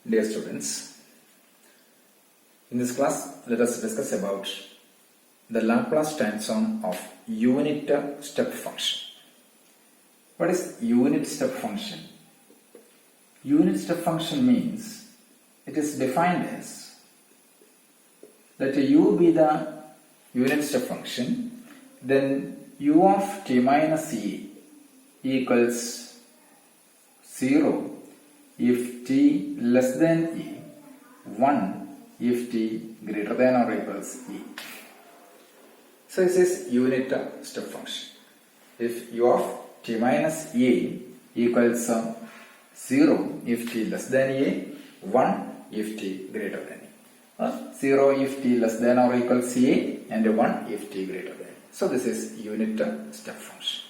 Dear students, in this class let us discuss about the Laplace transform of unit step function. What is unit step function? Unit step function means it is defined as that u be the unit step function, then u of t minus e equals 0 if t less than e, 1 if t greater than or equals e. So this is unit step function. If u of t minus e equals 0 if t less than e, 1 if t greater than e. 0 if t less than or equals e and 1 if t greater than e. So this is unit step function.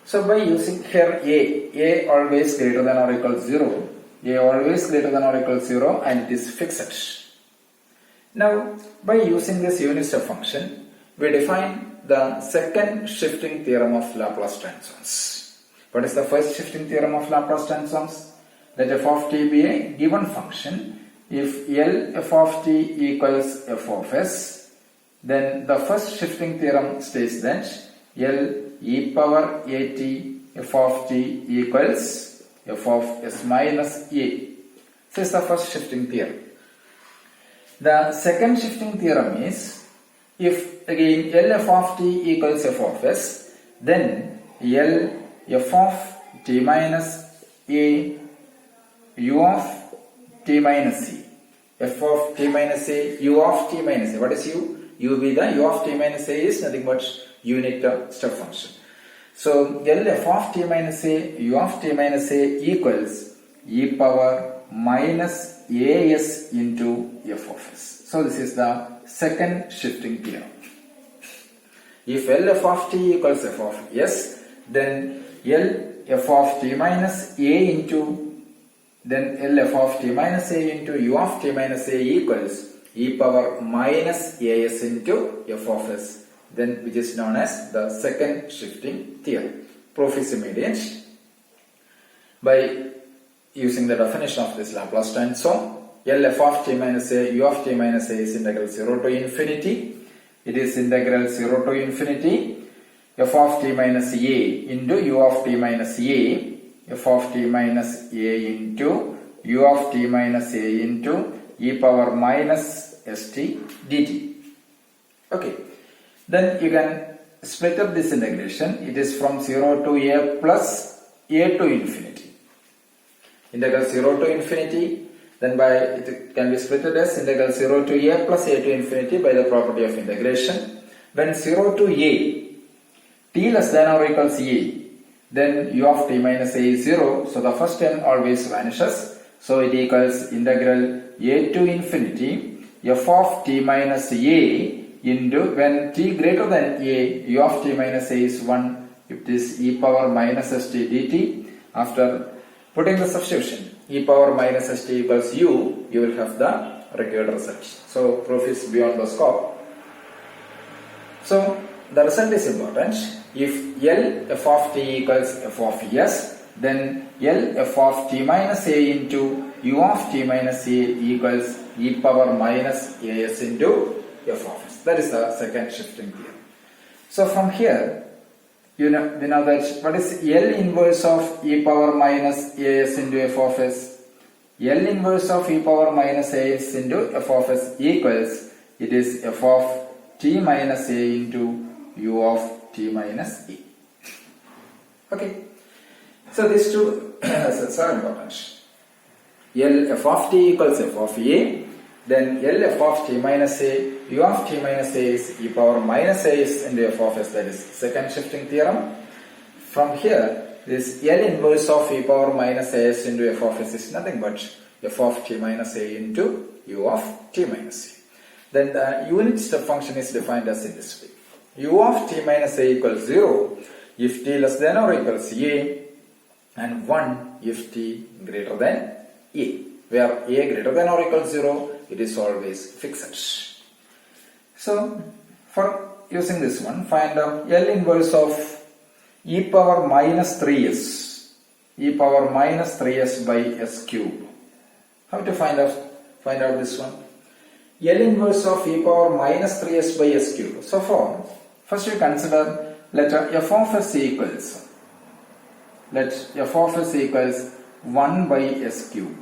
So by using here a always greater than or equals 0, a always greater than or equals 0 and it is fixed. Now by using this unit step function, we define the second shifting theorem of Laplace transforms. What is the first shifting theorem of Laplace transforms? Let f of t be a given function. If L f of t equals f of s, then the first shifting theorem states that L e power at f of t equals f of s minus a. This is the first shifting theorem. The second shifting theorem is if again L f of t equals f of s, then L f of t minus a u of t minus e. F of t minus a, u of t minus a. What is u? U be the u of t minus a is nothing but unit step function. So L f of t minus a, u of t minus a equals e power minus as into f of s. So this is the second shifting theorem. If L f of t equals f of s, then L f of t minus a into then L f of t minus a into u of t minus a equals e power minus as into f of s, then which is known as the second shifting theorem. Proof is immediate. By using the definition of this Laplace transform, L f of t minus a, u of t minus a is integral 0 to infinity. It is integral 0 to infinity f of t minus a into u of t minus a, f of t minus a into u of t minus a into e power minus st dt. Okay. Then you can split up this integration. It is from 0 to a plus a to infinity. Integral 0 to infinity, then by it can be split as integral 0 to a plus a to infinity by the property of integration. When 0 to a, t less than or equals a, then u of t minus a is 0. So the first term always vanishes. So it equals integral a to infinity f of t minus a into when t greater than a, u of t minus a is 1, if it is e power minus st dt. After putting the substitution, e power minus st equals u, you will have the required result. So proof is beyond the scope. So the result is important. If L f of t equals f of s, then L f of t minus a into u of t minus a equals e power minus as into f of s. That is the second shifting theorem. So from here, we know that what is L inverse of e power minus as into f of s? L inverse of e power minus as into f of s equals, it is f of t minus a into u of t minus e. Okay. So these two results are important. L f of t equals f of a, then L f of t minus a, u of t minus a is e power minus a is into f of s, that is second shifting theorem. From here, this L inverse of e power minus a s into f of s is nothing but f of t minus a into u of t minus a. Then the unit step function is defined as in this way. U of t minus a equals 0 if t less than or equals a and 1 if t greater than a. Where a greater than or equals 0, it is always fixed. So for using this one, find L inverse of e power minus 3s by s cube. How to find out this one? L inverse of e power minus 3s by s cube. So first you consider let f of s equals 1 by s cube.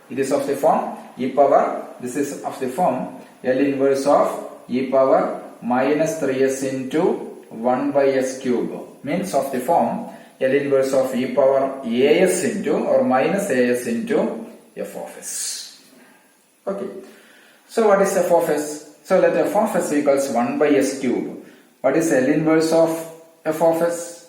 It is of the form e power, this is of the form L inverse of e power minus 3s into 1 by s cube, means of the form L inverse of e power as into or minus as into f of s. Okay. So what is f of s? So let f of s equals 1 by s cube. What is L inverse of f of s?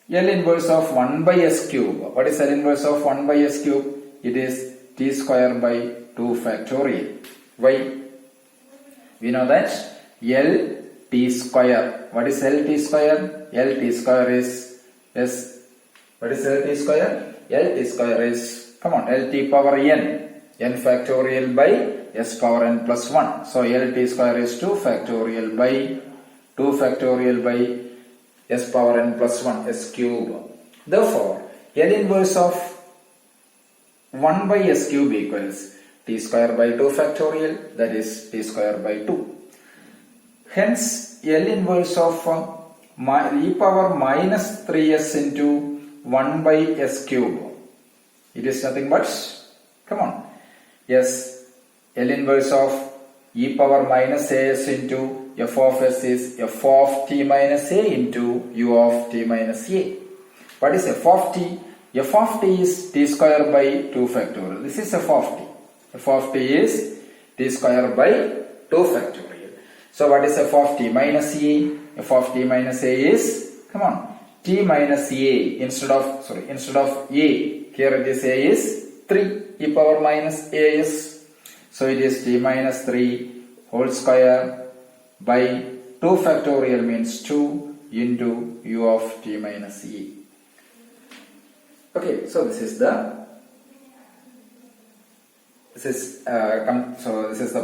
L inverse of 1 by s cube. What is L inverse of 1 by s cube? It is t square by 2 factorial. Why? We know that L t square. What is L t square? L t square is s. What is L t square? L t square is, come on, L t power n factorial by s power n plus 1. So L t square is 2 factorial by s power n plus 1, s cube. Therefore, L inverse of 1 by s cube equals t square by 2 factorial, that is t square by 2. Hence, L inverse of e power minus 3s into 1 by s cube. It is nothing but, come on, yes, L inverse of e power minus as into f of s is f of t minus a into u of t minus a. What is f of t? F of t is t square by 2 factorial. This is f of t. F of t is t square by 2 factorial. So what is f of t minus a? F of t minus a is, come on, t minus a instead of a. Here it is a is 3 e power minus a is. So it is t minus 3 whole square by 2 factorial means 2 into u of t minus e. Okay, so this is the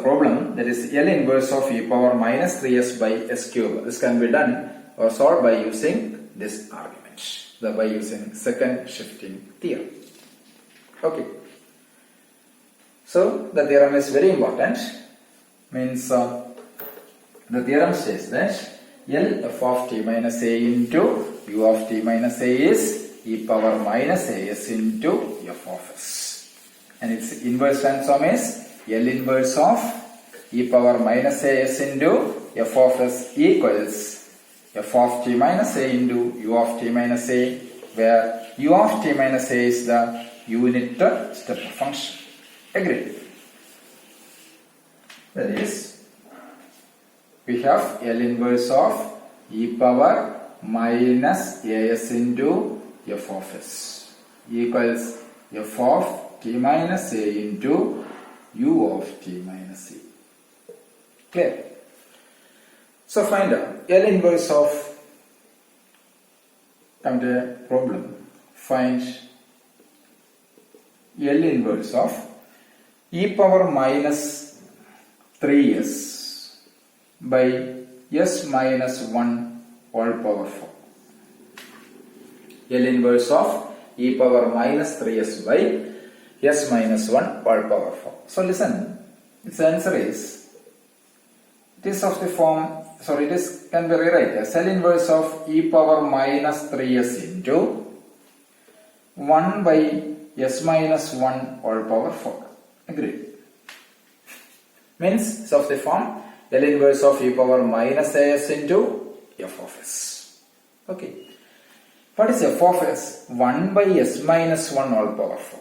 problem, that is L inverse of e power minus 3s by s cube. This can be done or solved by using this argument, by using second shifting theorem. Okay. So the theorem is very important, means the theorem says that L f of t minus a into u of t minus a is e power minus as into f of s. And its inverse transform is L inverse of e power minus as into f of s equals f of t minus a into u of t minus a, where u of t minus a is the unit step function. Agreed? That is, we have L inverse of e power minus as into f of s equals f of t minus a into u of t minus a. Clear? So find out L inverse of, come to a problem, find L inverse of e power minus 3s by s minus 1 all power 4. L inverse of e power minus 3s by s minus 1 all power 4. So listen, its answer is, it is of the form, can be rewritten as L inverse of e power minus 3s into 1 by s minus 1 all power 4. Agreed? Means it's of the form L inverse of e power minus as into f of s. Okay. What is f of s? 1 by s minus 1 all power 4.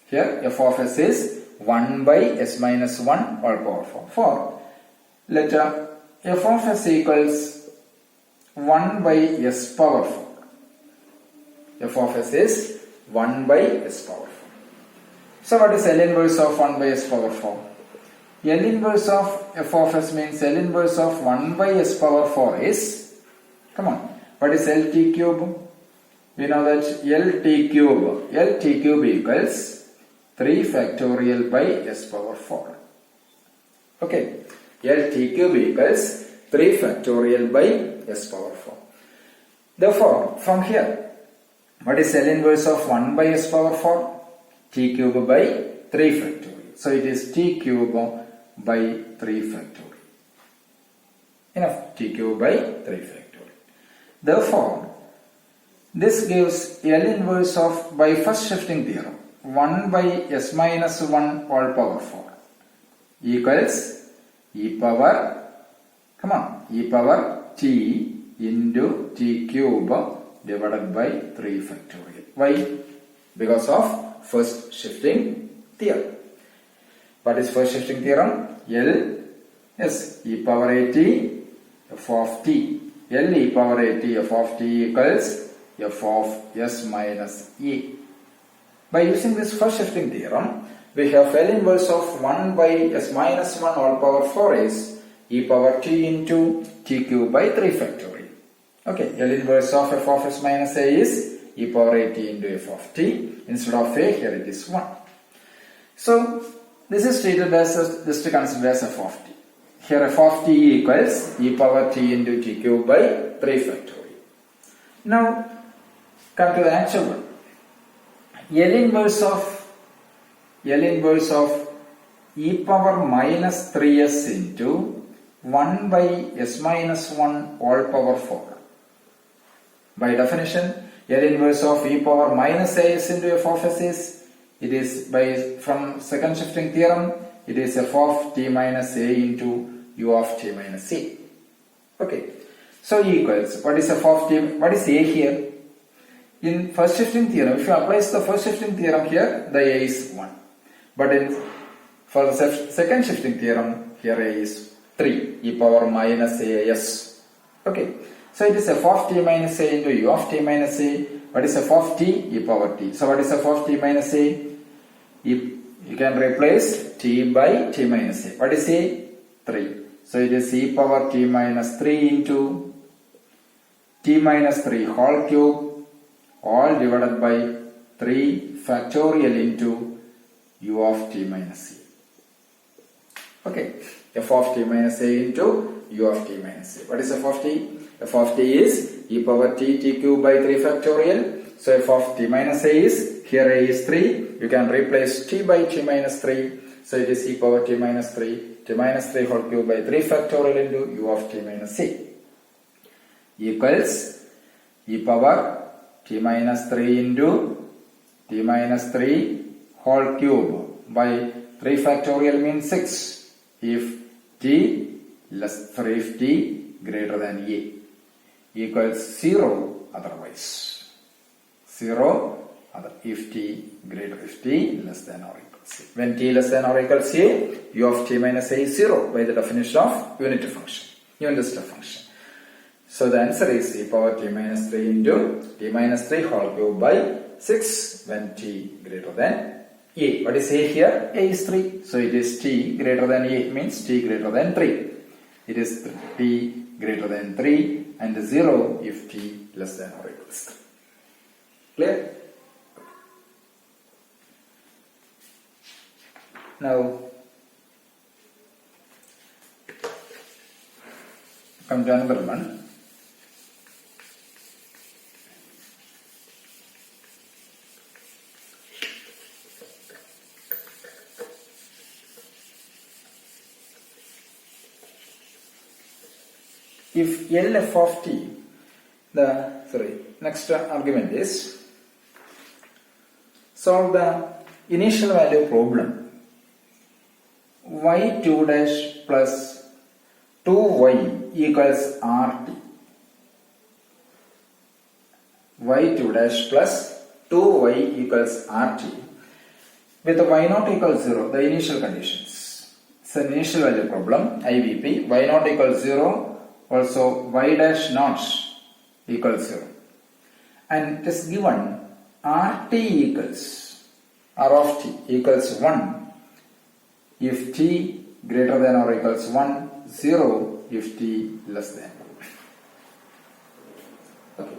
Here f of s is 1 by s minus 1 all power 4. For let f of s equals 1 by s power 4. F of s is 1 by s power 4. So what is L inverse of 1 by s power 4? L inverse of f of s means L inverse of 1 by s power 4 is, come on, what is LT cube? We know that LT cube equals 3 factorial by s power 4. Okay, LT cube equals 3 factorial by s power 4. Therefore, from here, what is L inverse of 1 by s power 4? T cube by 3 factorial. So it is t cube by 3 factorial. Enough, t cube by 3 factorial. Therefore, this gives L inverse of, by first shifting theorem, 1 by s minus 1 all power 4 equals e power, e power t into t cube divided by 3 factorial. Why? Because of first shifting theorem. What is first shifting theorem? L is e power at f of t. L e power at f of t equals f of s minus e. By using this first shifting theorem, we have L inverse of 1 by s minus 1 all power 4 is e power t into t cube by 3 factorial. Okay, L inverse of f of s minus a is e power a t into f of t. Instead of a, here it is 1. So, this is treated as just to consider as f of t. Here f of t equals e power t into t cube by 3 factorial. Now, come to the actual one. L inverse of e power minus 3s into 1 by s minus 1 all power 4. By definition, L inverse of e power minus as into f of s is, it is from second shifting theorem, it is f of t minus a into u of t minus a. Okay, so E equals, what is f of t, what is a here? In first shifting theorem, if you apply the first shifting theorem here, the a is 1. But for the second shifting theorem, here a is 3, e power minus as. Okay, so it is f of t minus a into u of t minus a. What is f of t? E power t. So what is f of t minus a? You can replace t by t minus a. What is a? 3. So it is e power t minus 3 into t minus 3 whole cube all divided by 3 factorial into u of t minus a. Okay, f of t minus a into u of t minus a. What is f of t? F of t is e power t cube by 3 factorial. So f of t minus a is, here a is 3. You can replace t by t minus 3. So it is e power t minus 3 whole cube by 3 factorial into u of t minus a equals e power t minus 3 into t minus 3 whole cube by 3 factorial means 6 if t greater than a equals 0 otherwise 0 if t less than or equals a. When t less than or equals a, u of t minus a is 0 by the definition of unit step function. So the answer is e power t minus 3 into t minus 3 whole cube by 6 when t greater than a. What is a here? A is 3. So it is t greater than a means t greater than 3. It is t greater than 3 and 0 if t less than or equals 3. Clear? Now, come to another one. If L f of t, next argument is solve the initial value problem y2 dash plus 2y equals rt. y2 dash plus 2y equals rt with y0 equals 0, the initial conditions. It's an initial value problem, IVP, y0 equals 0. Also y dash naught equals 0 and it is given rt equals r of t equals 1 if t greater than or equals 1, 0 if t less than. Okay.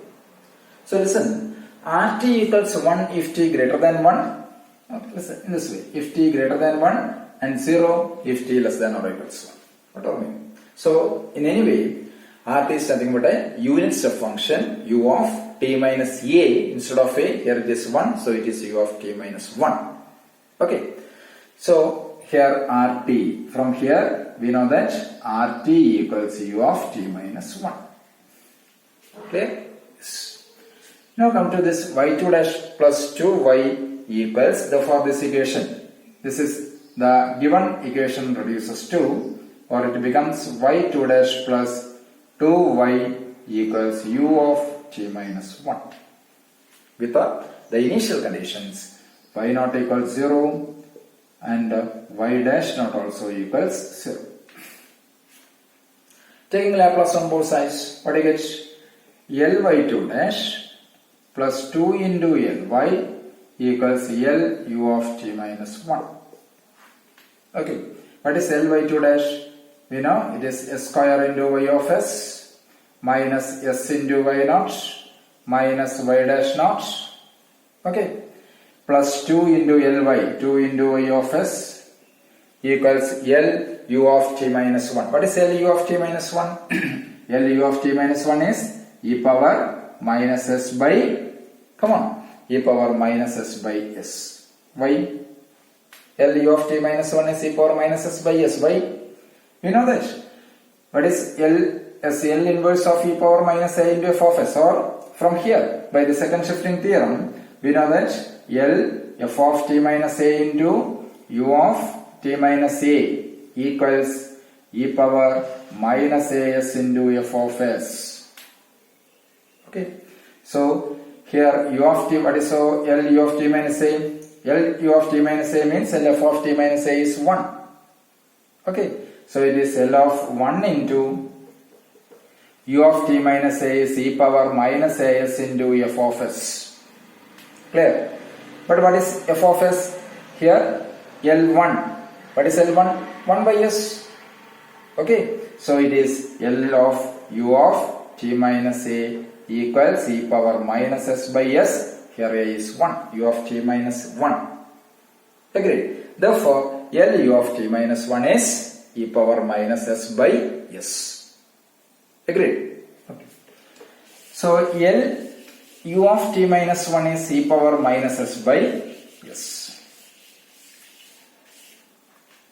So listen, rt equals 1 if t greater than 1. Okay, listen in this way, if t greater than 1 and 0 if t less than or equals 1. What do I mean? So in any way, rt is nothing but a unit step function u of t minus a. Instead of a, here it is 1, so it is u of t minus 1. Okay, So here RT, from here we know that RT equals u of t minus 1. Clear? Yes. Now come to this y2 dash plus 2y equals, therefore this equation, this is the given equation reduces to, or it becomes y2 dash plus 2y equals u of t minus 1 with the initial conditions y not equals 0 and y dash not also equals 0. Taking Laplace on both sides, what do you get? Ly2 dash plus 2 into Ly equals L u of t minus 1. Okay, what is Ly2 dash? We know it is s square into y of s minus s into y naught minus y dash naught. Okay, plus 2 into Ly, 2 into y of s equals L u of t minus 1. What is L u of t minus 1? L u of t minus 1 is e power minus s by, come on, e power minus s by s. Why? L u of t minus 1 is e power minus s by s. Why? We know that. What is L as L inverse of e power minus a into f of s? Or from here, by the second shifting theorem, we know that L f of t minus a into u of t minus a equals e power minus as into f of s. Okay, so here u of t, what is so L u of t minus a? L u of t minus a means L f of t minus a is 1. Okay, so it is L of 1 into u of t minus a is e power minus as into f of s. Clear? But what is f of s? Here L1. What is L1? 1 by s. Okay, so it is L of u of t minus a equals e power minus s by s. Here a is 1, u of t minus 1. Agreed. Therefore, L u of t minus 1 is e power minus s by s. Agreed. Okay. So L u of t minus 1 is e power minus s by s.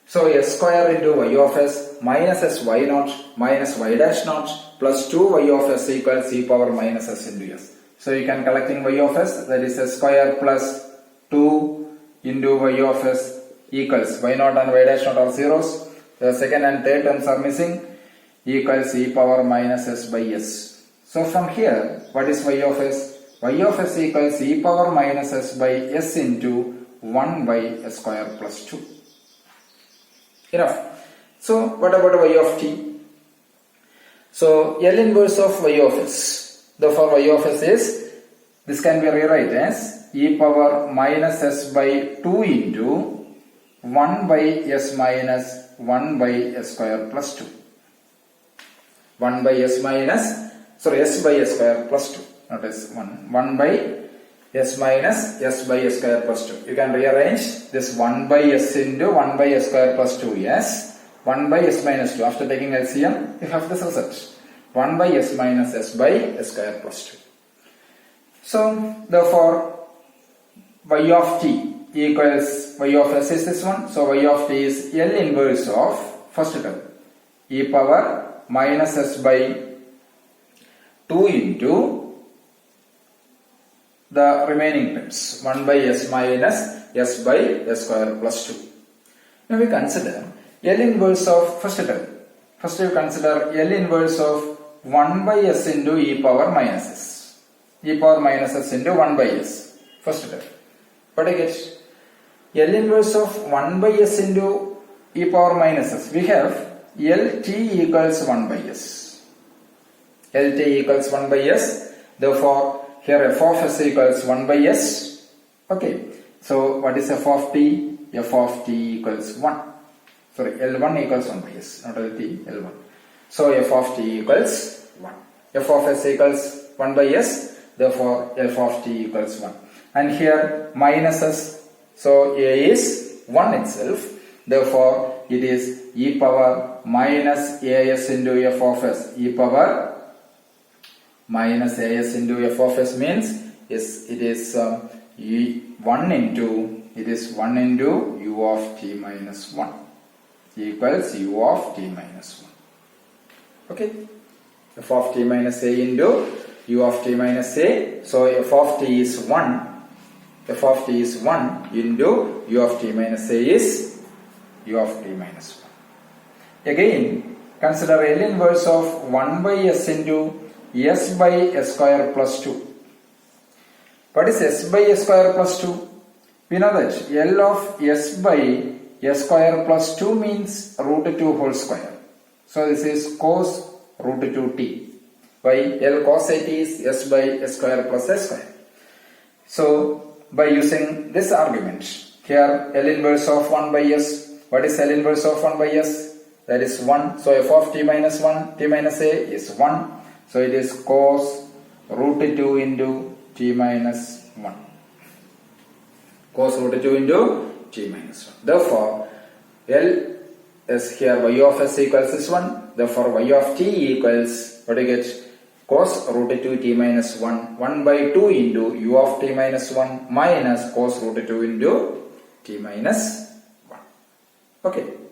So s square into y of s minus s y naught minus y dash naught plus 2 y of s equals e power minus s into s. So you can collecting y of s, that is s square plus 2 into y of s equals y naught and y dash naught are zeros. The second and third terms are missing, equals e power minus s by s. So from here, what is y of s? Y of s equals e power minus s by s into 1 by s square plus 2. Enough. So what about y of t? So L inverse of y of s. Therefore y of s is, this can be rewritten as e power minus s by 2 into 1 by s minus 1 by s square plus 2. 1 by s minus, sorry, s by s square plus 2. Not s 1. 1 by s minus s by s square plus 2. You can rearrange this 1 by s into 1 by s square plus 2 as 1 by s minus 2. After taking LCM, you have this result. 1 by s minus s by s square plus 2. So, therefore, y of t equals y of s is this one. So, y of t is L inverse of first term e power minus s by 2 into the remaining terms 1 by s minus s by s square plus 2. Now we consider L inverse of first term. First you consider L inverse of 1 by s into e power minus s. E power minus s into 1 by s. First term. What I get? L inverse of 1 by s into e power minus s. We have Lt equals 1 by s. Lt equals 1 by s. Therefore, here f of s equals 1 by s. Okay. So, what is f of t? F of t equals 1. Sorry, L1 equals 1 by s. Not Lt, L1. So, f of t equals 1. F of s equals 1 by s. Therefore, f of t equals 1. And here, minus s. So, a is 1 itself. Therefore, it is e power minus as into f of s. E power minus as into f of s means it is 1 into it is 1 into u of t minus 1 equals u of t minus 1. Okay. F of t minus a into u of t minus a. So f of t is 1. F of t is 1 into u of t minus a is u of t minus 1. Again, consider L inverse of 1 by s into s by s square plus 2. What is s by s square plus 2? We know that L of s by s square plus 2 means root 2 whole square. So this is cos root 2t. By L cos a t is s by s square plus s square. So by using this argument, here L inverse of 1 by s. What is L inverse of 1 by s? That is 1. So f of t minus 1, t minus a is 1. So it is cos root 2 into t minus 1. Cos root 2 into t minus 1. Therefore, L is here y of s equals this 1. Therefore, y of t equals, what do you get? Cos root 2 t minus 1. 1 by 2 into u of t minus 1 minus cos root 2 into t minus 1. Okay.